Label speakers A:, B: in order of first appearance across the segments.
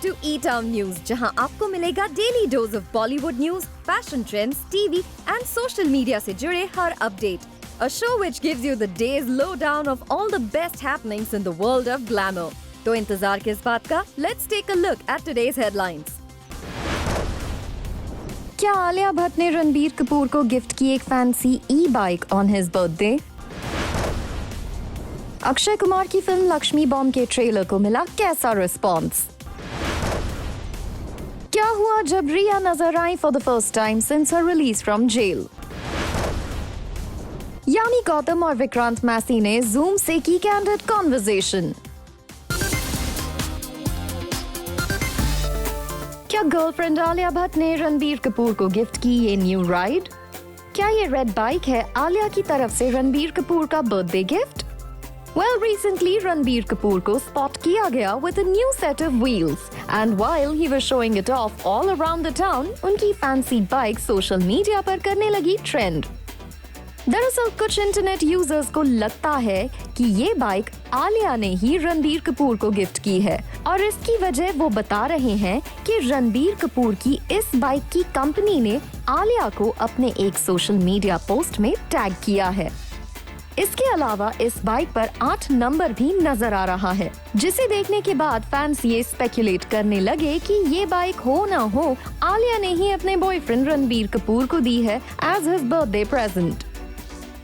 A: to E-Town News, जहां आपको मिलेगा daily dose of Bollywood news, fashion trends, TV and social media से जुड़े हर update. A show which gives you the day's lowdown of all the best happenings in the world of glamour. तो इंतजार किस बात का? Let's take a look at today's headlines. क्या आलिया भट्ट ने रणबीर कपूर को गिफ्ट की एक fancy e-bike on his birthday? Akshay Kumar की फिल्म लक्ष्मी बॉम्ब के ट्रेलर को मिला कैसा रिस्पॉन्स? क्या हुआ जब रिया नजर आई for the first time since her release from jail? Yami Gautam और विक्रांत मैसी ने जूम से की कैंडिड कॉन्वर्सेशन. क्या गर्लफ्रेंड आलिया भट्ट ने रणबीर कपूर को गिफ्ट की ये न्यू राइड? क्या ये रेड बाइक है आलिया की तरफ से रणबीर कपूर का birthday gift? Well, recently Ranbir Kapoor को spot किया गया with a new set of wheels, and while he was showing it off all around the town, उनकी fancy bike social media पर करने लगी trend. दरअसल कुछ इंटरनेट यूजर्स को लगता है कि ये बाइक आलिया ने ही रणबीर कपूर को गिफ्ट की है, और इसकी वजह वो बता रहे हैं कि रणबीर कपूर की इस बाइक की कंपनी ने आलिया को अपने एक सोशल मीडिया पोस्ट में टैग किया है. इसके अलावा इस बाइक पर 8 नंबर भी नजर आ रहा है, जिसे देखने के बाद फैंस ये स्पेकुलेट करने लगे कि ये बाइक हो ना हो आलिया ने ही अपने बॉयफ्रेंड रणबीर कपूर को दी है एज हिज बर्थडे प्रेजेंट.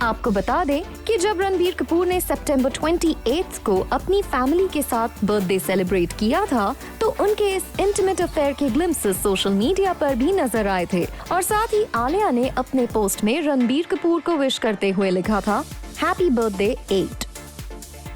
A: आपको बता दें कि जब रणबीर कपूर ने सितंबर 28 को अपनी फैमिली के साथ बर्थडे सेलिब्रेट किया था, तो उनके इस इंटीमेट अफेयर के ग्लिम्प्सेस सोशल मीडिया पर भी नजर आए थे, और साथ ही आलिया ने अपने पोस्ट में रणबीर कपूर को विश करते हुए लिखा था हैप्पी बर्थडे 8.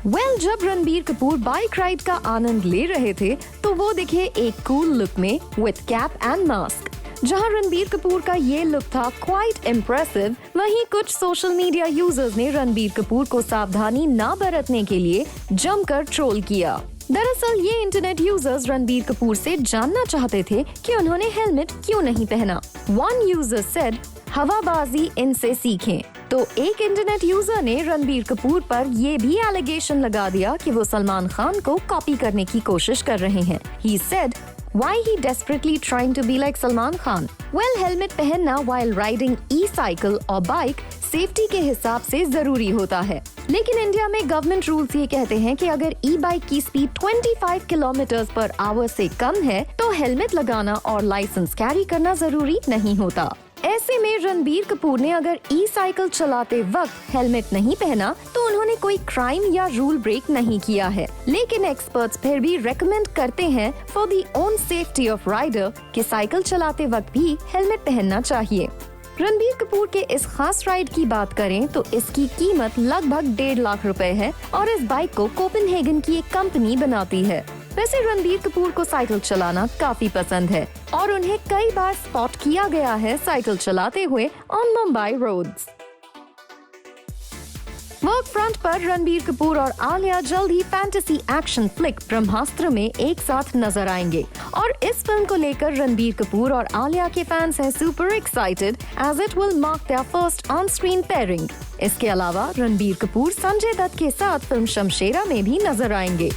A: वेल, जब रणबीर कपूर बाइक राइड का आनंद ले रहे थे तो वो दिखे एक कूल लुक में विद कैप एंड मास्क. जहां रणबीर कपूर का ये लुक था क्वाइट इम्प्रेसिव, वहीं कुछ सोशल मीडिया यूजर्स ने रणबीर कपूर को सावधानी ना बरतने के लिए जमकर ट्रोल किया. दरअसल ये इंटरनेट यूजर्स रणबीर कपूर से जानना चाहते थे कि उन्होंने हेलमेट क्यों नहीं पहना. वन यूजर सेड हवाबाजी इनसे सीखें. तो एक इंटरनेट यूजर ने रणबीर कपूर पर ये भी एलिगेशन लगा दिया कि वो सलमान खान को कॉपी करने की कोशिश कर रहे हैं. He said, why he desperately trying to be like Salman Khan? Well, helmet पहनना while riding e-cycle और बाइक सेफ्टी के हिसाब से जरूरी होता है, लेकिन इंडिया में गवर्नमेंट रूल्स ये कहते हैं कि अगर ई बाइक की स्पीड 25 किलोमीटर/आवर से कम है तो हेलमेट लगाना और लाइसेंस कैरी करना जरूरी नहीं होता. ऐसे में रणबीर कपूर ने अगर ई साइकिल चलाते वक्त हेलमेट नहीं पहना तो उन्होंने कोई क्राइम या रूल ब्रेक नहीं किया है, लेकिन एक्सपर्ट्स फिर भी रेकमेंड करते हैं for the own safety of rider कि साइकिल चलाते वक्त भी हेलमेट पहनना चाहिए. रणबीर कपूर के इस खास राइड की बात करें तो इसकी कीमत लगभग 1.5 लाख रुपए है, और इस बाइक को कोपेनहेगन की एक कंपनी बनाती है. वैसे रणबीर कपूर को साइकिल चलाना काफी पसंद है, और उन्हें कई बार स्पॉट किया गया है साइकिल चलाते हुए on Mumbai roads. Work front पर रणबीर कपूर और आलिया जल्द ही फैंटेसी एक्शन फ्लिक ब्रह्मास्त्र में एक साथ नजर आएंगे, और इस फिल्म को लेकर रणबीर कपूर और आलिया के फैंस हैं super excited as it will mark their first on screen pairing. इसके अलावा रणबीर कपूर संजय दत्त के साथ फिल्म शमशेरा में भी नजर आएंगे.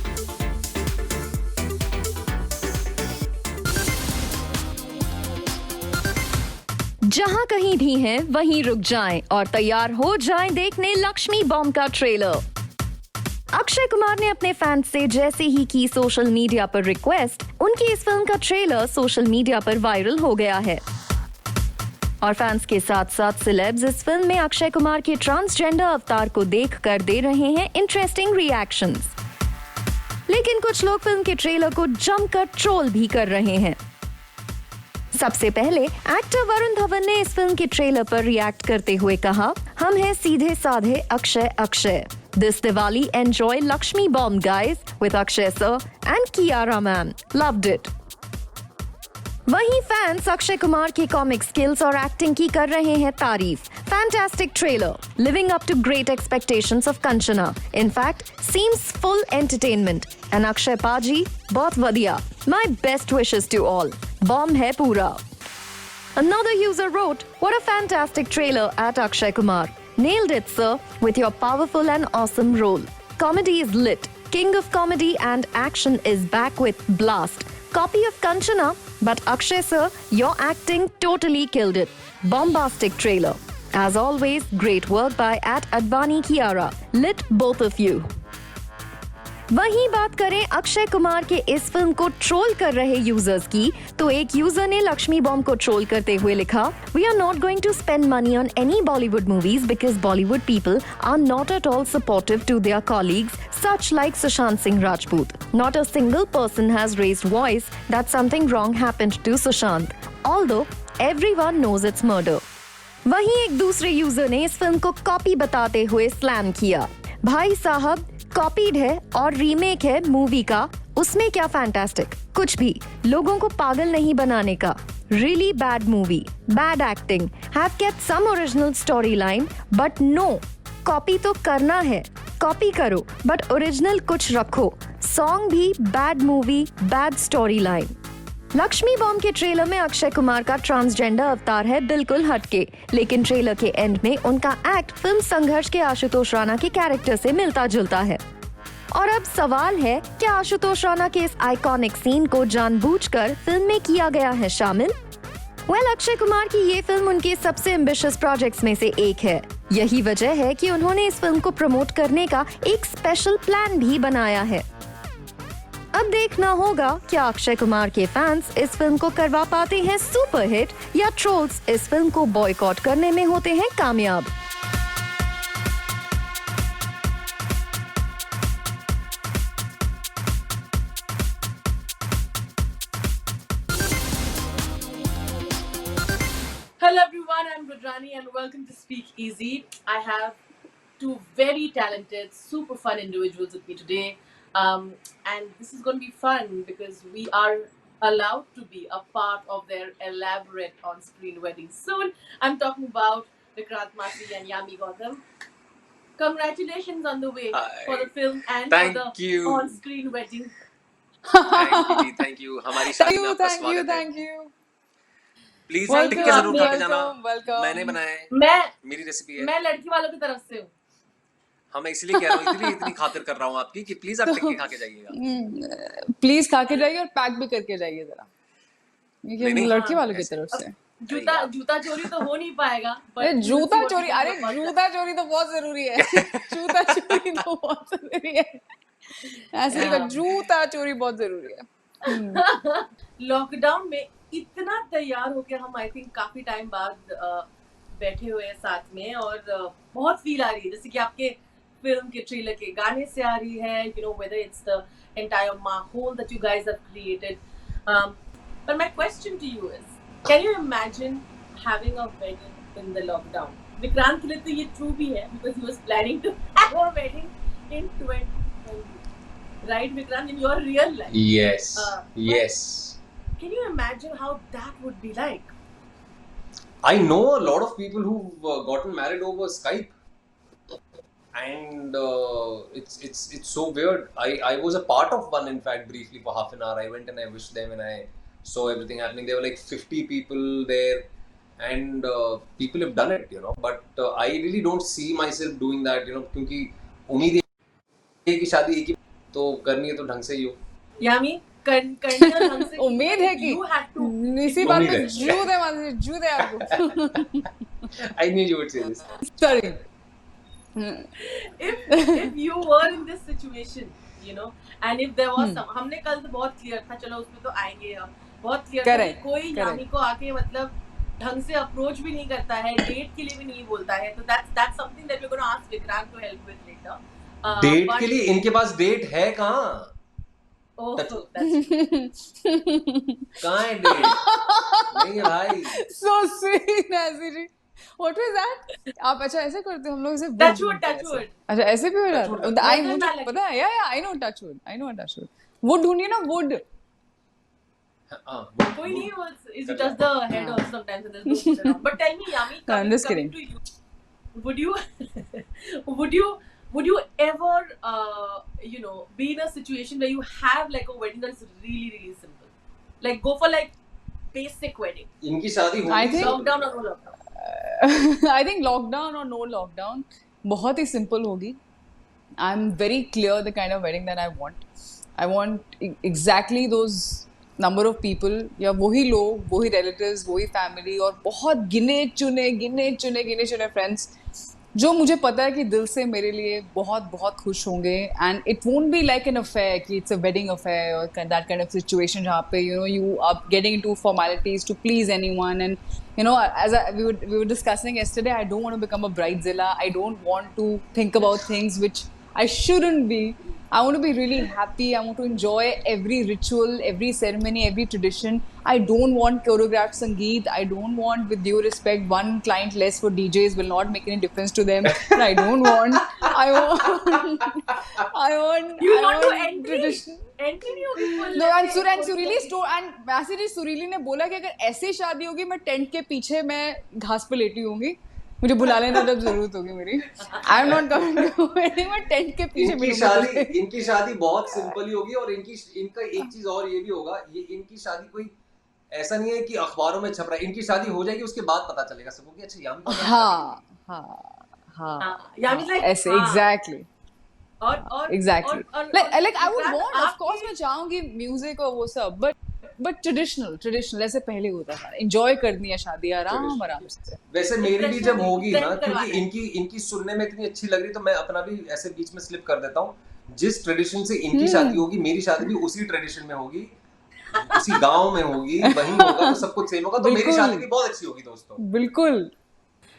A: जहां कहीं भी हैं, वहीं रुक जाएं और तैयार हो जाएं देखने लक्ष्मी बॉम्ब का ट्रेलर. अक्षय कुमार ने अपने फैंस से जैसे ही की सोशल मीडिया पर रिक्वेस्ट, उनकी इस फिल्म का ट्रेलर सोशल मीडिया पर वायरल हो गया है, और फैंस के साथ साथ सेलेब्स इस फिल्म में अक्षय कुमार के ट्रांसजेंडर अवतार को देखकर दे रहे हैं इंटरेस्टिंग रिएक्शंस. लेकिन कुछ लोग फिल्म के ट्रेलर को जमकर ट्रोल भी कर रहे हैं. सबसे पहले एक्टर वरुण धवन ने इस फिल्म के ट्रेलर पर रिएक्ट करते हुए कहा, हम हैं सीधे साधे Akshay. This Diwali enjoy Lakshmi bomb guys with Akshay sir and Kiara ma'am. Loved it. वहीं फैंस अक्षय कुमार की कॉमिक स्किल्स और एक्टिंग की कर रहे हैं तारीफ. Fantastic trailer, living up to great expectations of Kanchana. In fact, seems full entertainment. And Akshay Paji, बहुत वधिया. My best wishes to all. Bomb है पूरा. Another user wrote, what a fantastic trailer at Akshay Kumar. Nailed it, sir, with your powerful and awesome role. Comedy is lit. King of comedy and action is back with blast. copy of Kanchana, but Akshay sir, your acting totally killed it. Bombastic trailer. As always, great work by @Advani Kiara. Lit both of you. वहीं बात करें अक्षय कुमार के इस film को troll कर रहे users की, तो एक यूजर ने लक्ष्मी बॉम्ब को ट्रोल करते हुए लिखा, we are not going to spend money on any Bollywood movies because Bollywood people are not at all supportive to their colleagues such like Sushant Singh Rajput. Not a single person has raised voice that something wrong happened to Sushant, although everyone knows it's murder. वहीं एक दूसरे user ने इस film को copy बताते हुए slam किया, भाई साहब कॉपीड है और रीमेक है मूवी का, उसमें क्या फैंटास्टिक, कुछ भी, लोगों को पागल नहीं बनाने का. Really bad movie, bad acting, have kept some original storyline, but no, copy तो करना है, कॉपी करो, बट ओरिजिनल कुछ रखो. सॉन्ग भी bad movie, bad story line. Lakshmi bomb के ट्रेलर में अक्षय कुमार का ट्रांसजेंडर अवतार है बिल्कुल हटके, लेकिन ट्रेलर के एंड में उनका एक्ट फिल्म संघर्ष के आशुतोष राणा के कैरेक्टर से मिलता जुलता है. और अब सवाल है, क्या आशुतोष राणा के इस आइकॉनिक सीन को जानबूझकर फिल्म में किया गया है शामिल? अक्षय कुमार की ये फिल्म उनके सबसे एम्बिशियस प्रोजेक्ट्स में से एक है. यही वजह है कि उन्होंने इस फिल्म को प्रमोट करने का एक स्पेशल प्लान भी बनाया है. अब देखना होगा क्या अक्षय कुमार के फैंस इस फिल्म को करवा पाते हैं सुपरहिट, या ट्रोल्स इस फिल्म को बॉयकॉट करने में होते हैं कामयाब.
B: Hello everyone, I'm Rudrani and welcome to Speak Easy. I have two very talented, super fun individuals with me today. And this is going to be fun because we are allowed to be a part of their elaborate on-screen wedding soon. I'm talking about Vikrant Massey and Yami Gautam. Congratulations on the way for the film and for the on-screen wedding.
C: Thank you. हमारी शादी में आपका स्वागत है.
D: Thank you.
C: Please
B: Welcome,
C: टिक्के जरूर खा के जाना.
D: welcome.
C: मैंने बनाया है, मेरी रेसिपी है.
B: मैं लड़की वालों की तरफ से हूँ.
C: हाँ, मैं इसलिए कह रहा हूँ, इसलिए इतनी खातिर कर रहा हूँ आपकी कि प्लीज आप टिक्के खा के जाइएगा.
D: प्लीज खा के जाइए और पैक भी करके जाइए जरा. ये
C: नहीं,
D: लड़की वालों की तरफ से.
B: जूता चोरी तो हो नहीं पाएगा.
D: अरे जूता चोरी तो बहुत जरूरी है. जूता चोरी तो बहुत जरूरी है. ऐसे नहीं, जूता चोरी बहुत जरूरी है.
B: लॉकडाउन में इतना तैयार होके हम आई थिंक काफी टाइम बाद बैठे हुए हैं साथ में, और बहुत फील आ रही है जैसे कि आपके फिल्म के ट्रेलर के गाने से आ रही है, you know, whether it's the entire माहौल that you guys have created. But my question to you is, can you imagine having a wedding in the lockdown? Vikrant के लिए तो ये true भी है because he was planning to have a wedding in 2020, right Vikrant, in your real life?
C: Yes. Yes.
B: Can you imagine how that would be like?
C: I know a lot of people who've gotten married over Skype, and it's so weird. I was a part of one, in fact, briefly for half an hour. I went and I wished them, and I saw everything happening. There were like 50 people there, and people have done it, you know. But I really don't see myself doing that, you know, क्योंकि उम्मीद है कि शादी एक ही तो करनी है तो ढंग से ही हो.
B: यामी करना ढंग से
D: उम्मीद है कि इसी बात पे जू दे आपको.
C: I knew you would say this.
D: Sorry.
B: if you were in this situation, you know, and if there was some, हमने कल तो बहुत क्लियर था, चलो उसमें तो आएंगे हम, बहुत क्लियर था कि कोई यामी को आके मतलब ढंग से अप्रोच भी नहीं करता है, डेट के लिए भी नहीं बोलता है, तो that's something that we're going to ask Vikrant to help with later.
C: Date के लिए इनके पास डेट है कहाँ?
B: Oh, that's
C: कहाँ है डेट? नहीं है भाई.
D: So sweet, Nazi ji. What was that? आप अच्छा ऐसे करते हो, हम लोग ऐसे
B: touch wood.
D: अच्छा ऐसे भी हो जाता है. आई मुझे पता है. Yeah, I know touch wood. Wood ढूंढिए ना, wood.
B: कोई नहीं, वो is just the head also sometimes and there's no wood around. But tell me, Yami, coming to you, would you ever you know, be in a situation where you have like a wedding that's really really simple, like go for like basic wedding?
C: इनकी शादी होगी.
D: I think
B: lockdown or no lockdown.
D: I think lockdown or no lockdown बहुत ही simple होगी. I'm very clear the kind of wedding that I want. I want exactly those number of people या वही लोग, वही relatives, वही family और बहुत गिने चुने फ्रेंड्स जो मुझे पता है कि दिल से मेरे लिए बहुत बहुत खुश होंगे. And it won't be like an affair कि इट्स अ वेडिंग अफेयर और दैट काइंड ऑफ सिचुएशन जहाँ पे you are getting into formalities to please anyone. And as we were discussing yesterday, I don't want to become a bridezilla. I don't want to think about things which I shouldn't be. I want to be really happy. I want to enjoy every ritual, every ceremony, every tradition. I don't want choreographed sangeet. I don't want, with due respect, one client less for DJs will not make any difference to them. I don't want. I want.
B: You
D: I
B: want to
D: want
B: entry?
D: tradition.
B: Entry नहीं होगी full.
D: No, and
B: ऐसे
D: Surili and Basiri Surili ने बोला कि अगर ऐसे शादी होगी मैं टेंट के पीछे मैं घास पे लेटी होंगी. मुझे बुला लेना जब जरूरत होगी मेरी. I am not coming to wedding. मैं टेंट के पीछे
C: इनकी शादी बहुत सिंपल ही होगी. और इनका एक चीज और ये भी होगा, ये इनकी शादी कोई ऐसा नहीं है कि अखबारों में छप रहा है. इनकी शादी हो जाएगी उसके बाद पता चलेगा सबको कि अच्छा यामी.
D: हाँ
B: यामी like
D: ऐसे एग्जैक्टली
B: और
D: exactly like I would
B: in fact
D: want, of
B: आपके
D: कोर्स मैं चाहूंगी म्यूजिक और वो सब, बट ट्रेडिशनल ऐसे पहले होता था. एंजॉय करनी है शादी आराम से.
C: वैसे मेरी भी जब होगी ना,
B: Traditional
C: क्योंकि इनकी सुनने में इतनी अच्छी लग रही, तो मैं अपना भी ऐसे बीच में स्लिप कर देता हूँ. जिस ट्रेडिशन से इनकी शादी होगी, मेरी शादी भी उसी ट्रेडिशन में होगी, उसी गांव में होगी, वहीं होगा, तो सब कुछ सेम होगा. तो मेरी
D: बिल्कुल.
C: शादी भी बहुत अच्छी होगी दोस्तों.
D: बिल्कुल.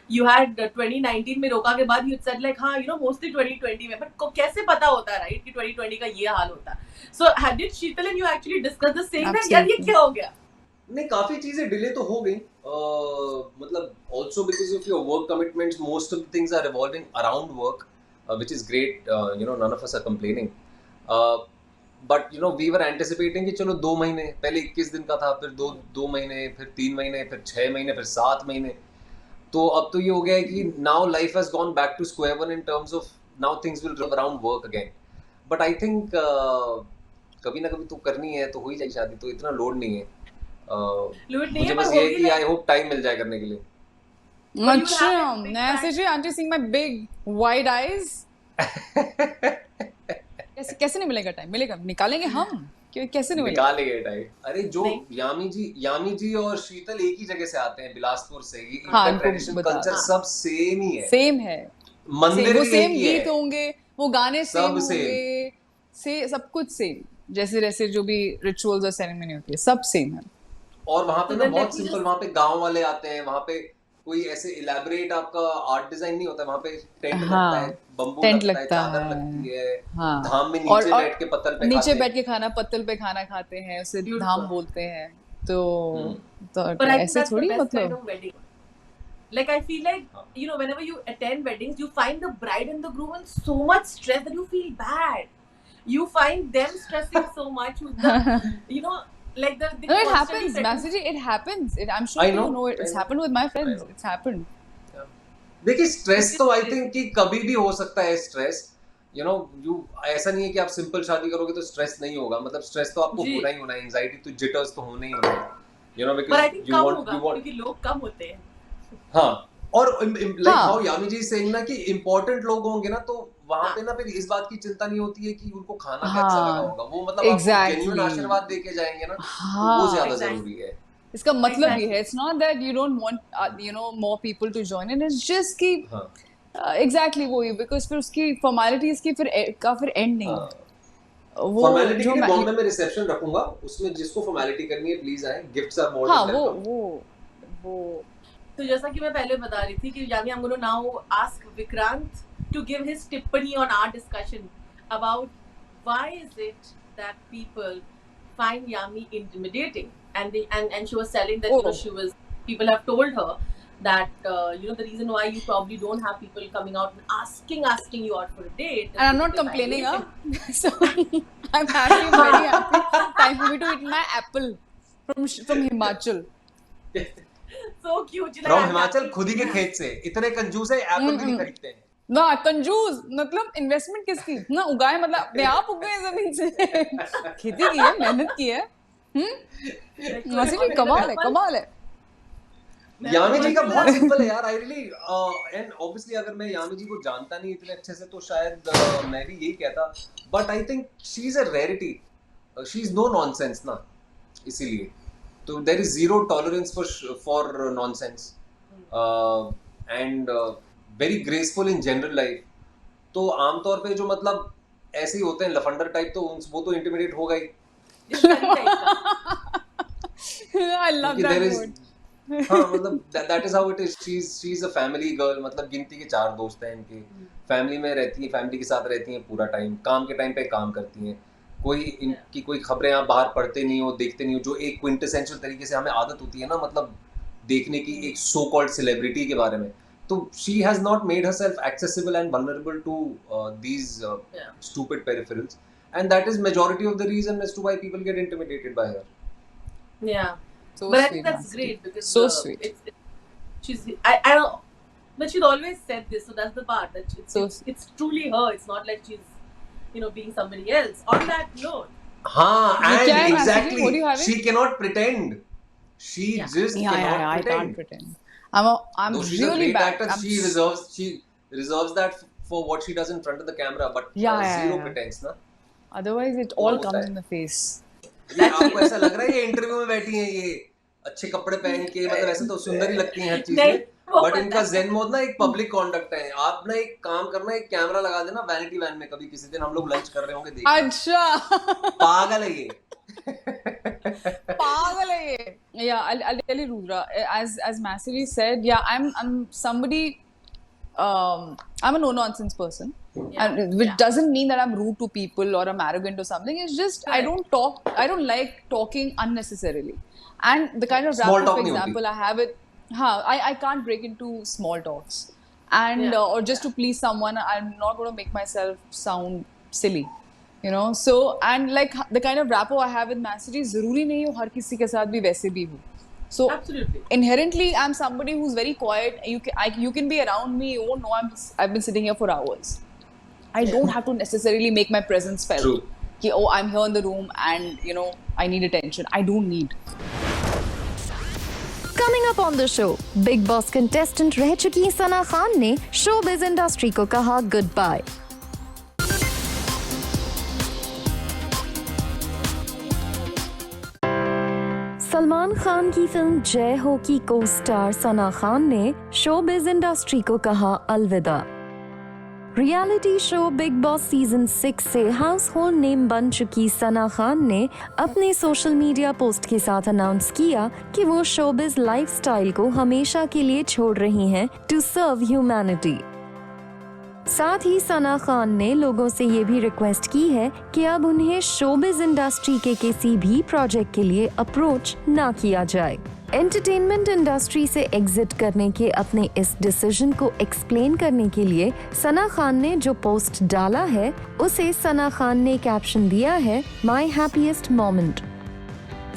B: you had 2019 में रोका के बाद you said like हाँ mostly 2020 में, but कैसे पता होता है right कि 2020 का ये हाल होता है. So did Sheetal and you actually discuss the same that यार ये क्या हो गया?
C: नहीं, काफी चीजें डिले तो हो गई. मतलब also because of your work commitments, most of the things are revolving around work, which is great. None of us are complaining. But we were anticipating कि चलो 2 महीने पहले 21 दिन का था, फिर 2 महीने, फिर 3 महीने, फिर 6 महीने, फिर 7 महीने. तो अब तो ये हो गया है कि now life has gone back to square one in terms of now things will revolve around work again. But I think कभी ना कभी तो करनी है, तो हो ही जाएगी शादी, तो इतना लोड नहीं है. मुझे बस ये है कि आई होप टाइम मिल जाए करने के लिए.
D: अच्छा, नैसे जी aunty Singh my big wide eyes. कैसे नहीं मिलेगा टाइम? मिलेगा, निकालेंगे हम. क्यों कैसे नहीं मिलेगा?
C: निकालेंगे टाइम. अरे जो यामी जी और शीतल एक ही जगह से आते हैं, बिलासपुर से. ये
D: हाँ,
C: इनका ट्रेडिशन कल्चर सब सेम ही है.
D: सेम है.
C: मंदिर
D: वो
C: भी
D: सेम
C: एक ही है.
D: गीत होंगे, वो गाने सेम
C: सब
D: होंगे, सब कुछ सेम. जैसे जो भी रिचुअल्स और सेरेमनी होती है सब सेम है.
C: और वहाँ पे
B: तो
C: ना
B: then
C: बहुत
B: let me
C: सिंपल, वहाँ पे गांव वाले आते हैं. वहाँ पे कोई ऐसे इलेबोरेट आपका आर्ट डिजाइन नहीं होता. वहाँ पे टेंट लगता है, बम्बू लगता है, चादर लगती है. धाम में नीचे बैठ के पत्तल पे
D: नीचे बैठ के खाना, पत्तल पे खाना खाते हैं, उसे धाम बोलते हैं. तो ऐसे थोड़ी मतलब.
B: Like I feel like whenever you attend weddings, you find the bride and the groom in so much stress that you feel bad. You find them stressing so much with the like the
D: No, it happens, Masiji. It happens. I'm sure you know it. It's happened with my friends. It's happened.
C: देखिए, stress तो I think कि कभी भी हो सकता है. Stress ऐसा नहीं है कि आप सिंपल शादी करोगे तो स्ट्रेस नहीं होगा. मतलब स्ट्रेस तो आपको होना ही होना है. एंजाइटी तो जिटर्स तो होने ही होना है.
B: But I think कम होगा क्योंकि लोग कम होते हैं.
C: हाँ, और like how yam ji saying ना कि important लोग होंगे ना, तो वहाँ पे ना फिर इस बात की चिंता नहीं होती है कि उनको खाना कैसा लगा होगा. वो मतलब आपको genuine आशीर्वाद देके जाएंगे ना, तो वो ज्यादा जरूरी है.
D: इसका मतलब ये है, it's not that you don't want more people to join in. It's just कि exactly वही, because फिर उसकी formalities की फिर end नहीं.
C: फॉर्मेलिटी के लिए बॉम्बे में रिसेप्शन रखूंगा, उसमें जिसको फॉर्मेलिटी करनी है प्लीज आए. Gifts are more than welcome.
D: वो
B: तो जैसा कि मैं पहले बता रही थी कि यामी I'm going to now ask Vikrant to give his tippani on our discussion about why is it that people find Yami intimidating, and she was telling that people have told her that the reason why you probably don't have people coming out and asking you out for a date.
D: And I'm not complaining, so I'm happy, very happy. Time for me to eat my apple from Himachal.
B: So cute.
C: From Himachal, खुद ही के खेत से. इतने कंजूस है, Apple भी नहीं खरीदते हैं.
D: ना कंजूस मतलब इन्वेस्टमेंट किसकी ना उगाए, मतलब अपने आप उगाए जमीन से. खेती की है, मेहनत की है. वैसे भी कमाल है.
C: यामी जी का बहुत सिंपल है यार. आई रियली एंड ऑब्वियसली अगर मैं यामी जी को जानता नहीं इतने अच्छे से तो शायद मैं भी यही कहता. But I think she is a rarity. She is no nonsense ना. इसीलिए तो there is zero tolerance for nonsense and very graceful in general life. तो आमतौर पे जो मतलब ऐसे ही होते हैं लफंडर टाइप, तो वो तो इंटिमिडेट होगा ही.
D: I love that word.
C: हाँ मतलब that is how it is. She's a family girl. मतलब गिनती के 4 दोस्त हैं इनके, फैमिली में रहती है, फैमिली के साथ रहती हैं पूरा टाइम, काम के टाइम पे काम करती हैं. इनकी कोई खबरें आप बाहर पढ़ते नहीं हो, देखते नहीं हो, जो एक क्विंटेसेंशियल तरीके से हमें आदत होती है ना, मतलब देखने की एक सो कॉल्ड सेलिब्रिटी के बारे में. तो she has not made herself accessible and vulnerable to these stupid peripherals, and that is majority of the reason as to why people get intimidated by her.
B: Yeah.
D: So
B: but I
D: sweet,
B: think that's
D: Nancy.
B: great because
D: So sweet.
B: I don't, but she's always said this, so that's the part that it's truly her. It's not like she's being somebody else. On that note,
C: and exactly,
D: what do you have?
C: She cannot pretend. She just cannot pretend.
D: I can't pretend. I'm
C: Though she's
D: really
C: a great
D: bad.
C: actor, she reserves that for what she does in front of the camera, but zero pretense, na?
D: Otherwise, it all comes in the face.
C: ये आपको ऐसा लग रहा है ये interview में बैठी हैं, ये अच्छे कपड़े पहन के, मतलब ऐसे तो सुंदर ही लगती हैं हर चीज में, बट इनका zen मोड ना एक पब्लिक कॉन्डक्ट है. आप ना एक काम करना, एक कैमरा लगा देना वैनिटी वैन में, कभी किसी दिन हम लोग लंच कर रहे होंगे, देखना. अच्छा पागल है ये.
D: पागल है ये. Yeah, I'll tell you, Rudra, as Masiri said, yeah, I'm somebody, I'm a no-nonsense person. And which doesn't mean that I'm rude to people or I'm arrogant or something. It's just I don't like talking unnecessarily. And the kind of rapport, for example, I have it, I can't break into small talks. And or just to please someone, I'm not going to make myself sound silly. So, and like the kind of rapport I have with Masiri, ज़रूरी नहीं हो हर किसी के साथ भी वैसे भी हो. So absolutely, inherently, I'm somebody who's very quiet. You can be around me. You won't know I've been sitting here for hours. I don't have to necessarily make my presence felt.
C: True.
D: Ki, I'm here in the room and I need attention. I don't need.
A: Coming up on the show, Bigg Boss contestant रह चुकी सना खान ने showbiz industry को कहा good bye. Salman Khan की film जय हो की को स्टार सना खान ने शोबिज इंडस्ट्री को कहा अलविदा. Reality show big boss season 6 से हाउस होल्ड नेम बन चुकी सना खान ने अपने सोशल मीडिया पोस्ट के साथ अनाउंस किया कि वो शोबिज लाइफस्टाइल को हमेशा के लिए छोड़ रही हैं टू सर्व ह्यूमैनिटी. साथ ही सना खान ने लोगों से ये भी रिक्वेस्ट की है कि अब उन्हें शोबिज इंडस्ट्री के किसी भी प्रोजेक्ट के लिए अप्रोच ना किया जाए. एंटरटेनमेंट इंडस्ट्री से एग्जिट करने के अपने इस डिसीजन को एक्सप्लेन करने के लिए सना खान ने जो पोस्ट डाला है उसे सना खान ने कैप्शन दिया है my happiest moment.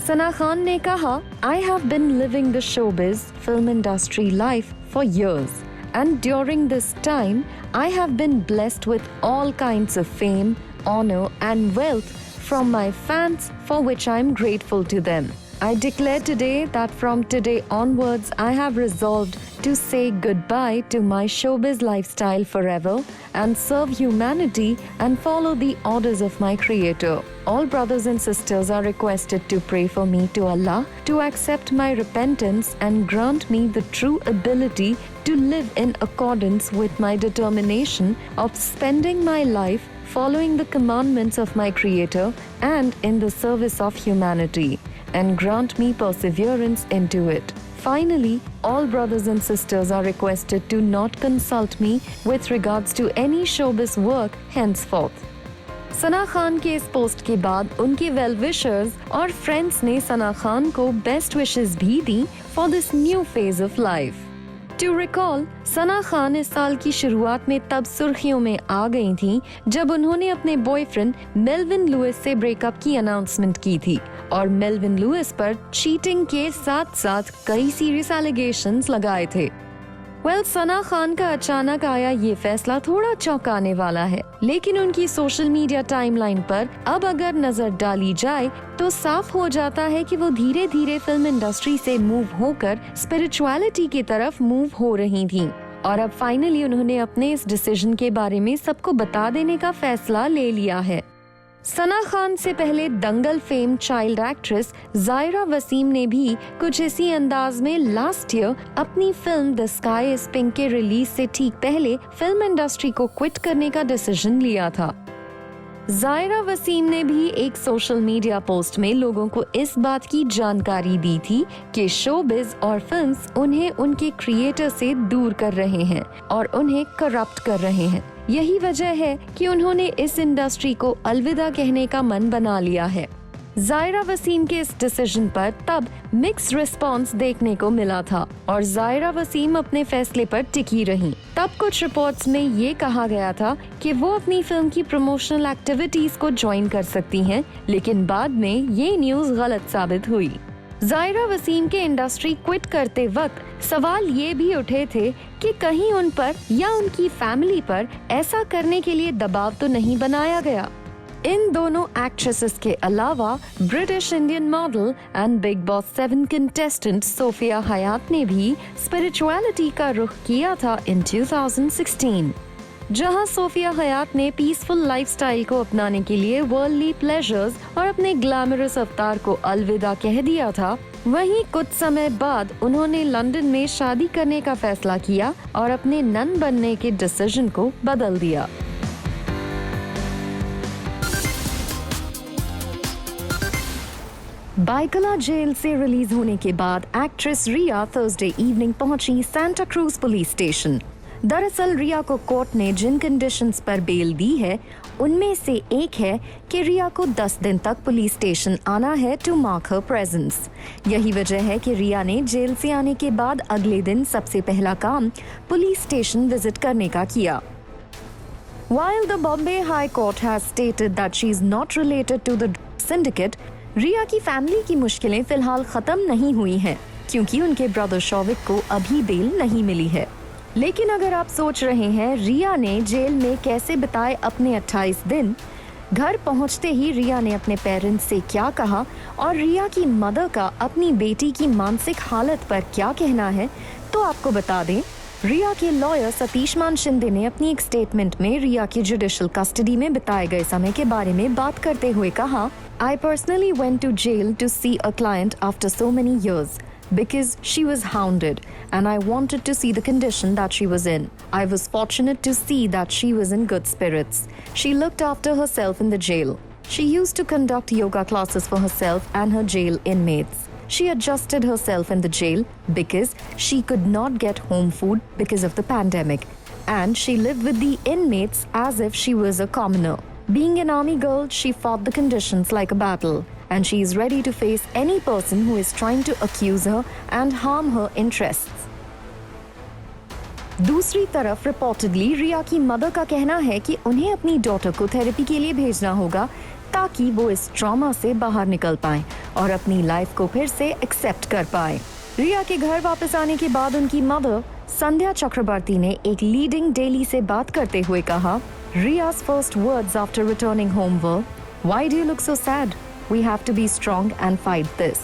A: Sana Khan ने कहा, I have been living the showbiz film industry life for years. And during this time, I have been blessed with all kinds of fame, honor and wealth from my fans, for which I am grateful to them. I declare today that from today onwards, I have resolved to say goodbye to my showbiz lifestyle forever and serve humanity and follow the orders of my Creator. All brothers and sisters are requested to pray for me to Allah to accept my repentance and grant me the true ability to live in accordance with my determination of spending my life following the commandments of my Creator and in the service of humanity, and grant me perseverance into it. Finally, all brothers and sisters are requested to not consult me with regards to any showbiz work henceforth. Sana Khan के इस post के बाद उनके well wishers और friends ने सना खान को best wishes भी दी for this new phase of life. To recall, Sana Khan इस साल की शुरुआत में तब सुर्खियों में आ गई थी जब उन्होंने अपने बॉयफ्रेंड मेल्विन लुइस से ब्रेकअप की अनाउंसमेंट की थी और मेल्विन लुइस पर चीटिंग के साथ साथ कई सीरियस एलिगेशंस लगाए थे. सना खान का अचानक आया ये फैसला थोड़ा चौंकाने वाला है, लेकिन उनकी सोशल मीडिया टाइमलाइन पर अब अगर नजर डाली जाए तो साफ हो जाता है कि वो धीरे धीरे फिल्म इंडस्ट्री से मूव होकर स्पिरिचुअलिटी की तरफ मूव हो रही थीं और अब फाइनली उन्होंने अपने इस डिसीजन के बारे में सबको बता देने का फैसला ले लिया है. सना खान से पहले Dangal fame child actress Zaira Wasim ने भी कुछ इसी अंदाज में लास्ट ईयर अपनी film the sky is pink के रिलीज से ठीक पहले फिल्म इंडस्ट्री को क्विट करने का डिसीजन लिया था। जायरा वसीम ने भी एक सोशल मीडिया पोस्ट में लोगों को इस बात की जानकारी दी थी कि शोबिज और फिल्म्स उन्हें उनके क्रिएटर से दूर कर रहे हैं और उन्हें करप्ट कर रहे हैं। यही वजह है कि उन्होंने इस इंडस्ट्री को अलविदा कहने का मन बना लिया है। जायरा वसीम के इस डिसीजन पर तब मिक्स रिस्पांस देखने को मिला था और जायरा वसीम अपने फैसले पर टिकी रहीं। तब कुछ रिपोर्ट्स में ये कहा गया था कि वो अपनी फिल्म की प्रमोशनल एक्टिविटीज को ज्वाइन कर सकती हैं, लेकिन बाद में ये न्यूज गलत साबित हुई। जायरा वसीम के इंडस्ट्री क्विट करते वक्त सवाल ये भी उठे थे कि कहीं उन पर या उनकी फैमिली पर ऐसा करने के लिए दबाव तो नहीं बनाया गया। इन दोनों एक्ट्रेसेस के अलावा British Indian model and Bigg Boss 7 contestant Sofia Hayat ने भी स्पिरिचुअलिटी का रुख किया था इन 2016, जहां सोफिया हयात ने पीसफुल लाइफस्टाइल को अपनाने के लिए वर्ल्डली प्लेजर्स और अपने ग्लैमरस अवतार को अलविदा कह दिया था। वहीं कुछ समय बाद उन्होंने लंदन में शादी करने का फैसला किया और अपने नन बनने के डिसीजन को बदल दिया। बाइकला जेल से रिलीज होने के बाद एक्ट्रेस रिया थर्सडे इवनिंग पहुंची सांता क्रूज पुलिस स्टेशन। दरअसल रिया को कोर्ट ने जिन कंडीशंस पर बेल दी है उनमें से एक है कि रिया को 10 दिन तक पुलिस स्टेशन आना है टू मार्क हर प्रेजेंस। यही वजह है कि रिया ने जेल से आने के बाद अगले दिन सबसे पहला काम पुलिस स्टेशन विजिट करने का किया। While the Bombay High Court has stated that she is not related to the syndicate, रिया की फैमिली की मुश्किलें फिलहाल खत्म नहीं हुई हैं, क्योंकि उनके ब्रदर शौविक को अभी बेल नहीं मिली है। लेकिन अगर आप सोच रहे हैं रिया ने जेल में कैसे बिताए अपने 28 दिन, घर पहुंचते ही रिया ने अपने पेरेंट्स से क्या कहा और रिया की मदर का अपनी बेटी की मानसिक हालत पर क्या कहना है, तो आपको बता दें रिया के लॉयर सतीश मान शिंदे ने अपनी एक स्टेटमेंट में रिया की जुडिशियल कस्टडी में बिताए गए समय के बारे में बात करते हुए कहा, I personally went to jail to see a client after so many years because she was hounded and I wanted to see the condition that she was in. I was fortunate to see that she was in good spirits. She looked after herself in the jail. She used to conduct yoga classes for herself and her jail inmates. She adjusted herself in the jail because she could not get home food because of the pandemic, and she lived with the inmates as if she was a commoner. Being an army girl, she fought the conditions like a battle, and she is ready to face any person who is trying to accuse her and harm her interests. दूसरी तरफ reportedly रिया की mother का कहना है कि उन्हें अपनी daughter को थेरेपी के लिए भेजना होगा ताकि वो इस ट्रॉमा से बाहर निकल पाए और अपनी लाइफ को फिर से एक्सेप्ट कर पाए। रिया के घर वापस आने के बाद उनकी मदर संध्या चक्रवर्ती ने एक लीडिंग डेली से बात करते हुए कहा, Riya's first words after returning home were, "Why do you look so sad? We have to be strong and fight this."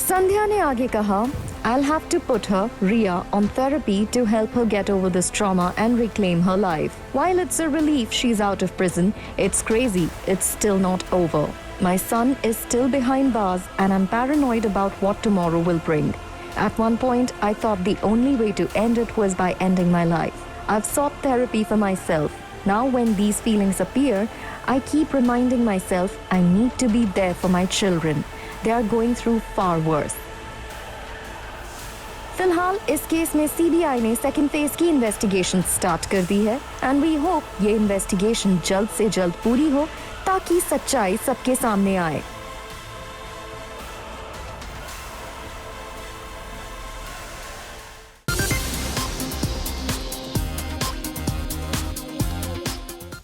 A: संध्या ने आगे कहा, I'll have to put her, Riya, on therapy to help her get over this trauma and reclaim her life. While it's a relief she's out of prison, it's crazy. It's still not over. My son is still behind bars and I'm paranoid about what tomorrow will bring. At one point, I thought the only way to end it was by ending my life. I've sought therapy for myself. Now when these feelings appear, I keep reminding myself I need to be there for my children. They are going through far worse. फिलहाल इस case में CBI ने second phase की investigation start कर दी है and we hope ये investigation जल्द से जल्द पूरी हो ताकि सच्चाई सबके सामने आए।